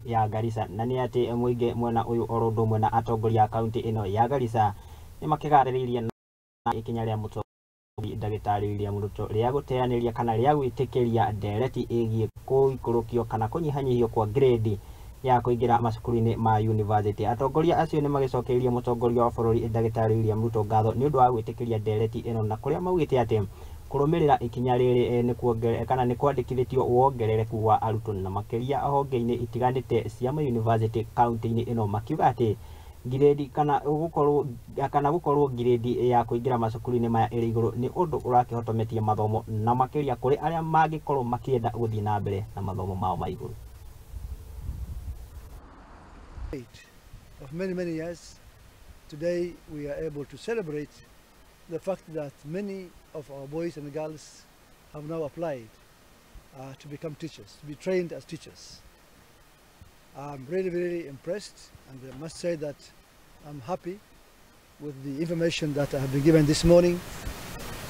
ya Garissa na ni ati muingi mwena uyu orondo mwena atongoria kaunti ino ya Garissa ni makigaririria na ikinya ria mutongoria ndagitari William Arutwo ria guteaniria kana ria gwitikiria ndereti igie guikurukio kana kunyihanyihio kwa ngiredi ya kuingira macukuru-ini ma university. Atongoria acio ni magicokeirie mutongoria wa bururi ndagitari William Arutwo ngatho ni undu wa gwitikiria ndereti ino na kuria maugite ati kurumirira ikinya riri ni kuongerera kana ni kwandikithitio wongerereku wa arutwo na makiria honge-ini itiganite cia ma university kaunti-ini ino makiuga ati ngiredi kana gukorwo ngiredi ya kuingira macukuru-ini maya iri iguru ni undu urakihotometie mathomo na makiria kuri aria mangikorwo makienda guthii na mbere na mathomo mao ma iguru. Of many years, today we are able to celebrate the fact that many of our boys and girls have now applied to become teachers, to be trained as teachers. I'm really impressed, and I must say that I'm happy with the information that I have been given this morning,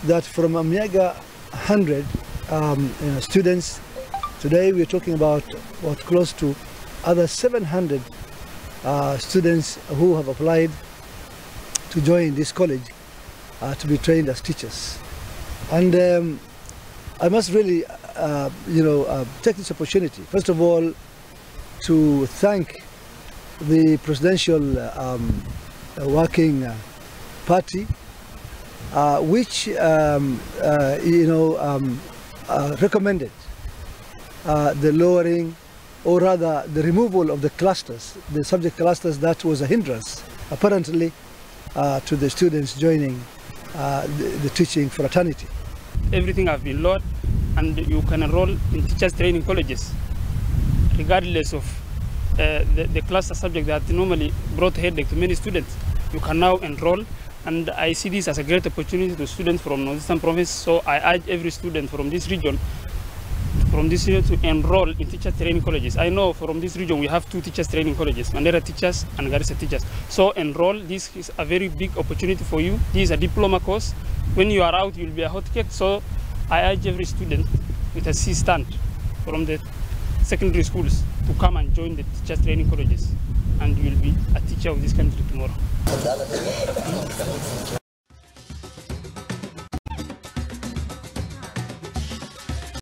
that from Munyaka 100 students, today we're talking about close to other 700 students who have applied to join this college to be trained as teachers. And I must really take this opportunity, first of all, to thank the presidential working party, which recommended the lowering, or rather the removal of the clusters, the subject clusters that was a hindrance apparently to the students joining the teaching fraternity. Everything has been lowered, and you can enroll in teachers training colleges regardless of the cluster subject that normally brought headache to many students. You can now enroll, and I see this as a great opportunity to students from Northeastern Province. So I urge every student from this region to enroll in teacher training colleges. I know from this region we have 2 teachers training colleges, Marenda teachers and Garissa teachers. So enroll. This is a very big opportunity for you. This is a diploma course. When you are out, you will be a hot cake. So I urge every student with a C stand from the secondary schools to come and join the teachers training colleges, and you will be a teacher of this country tomorrow.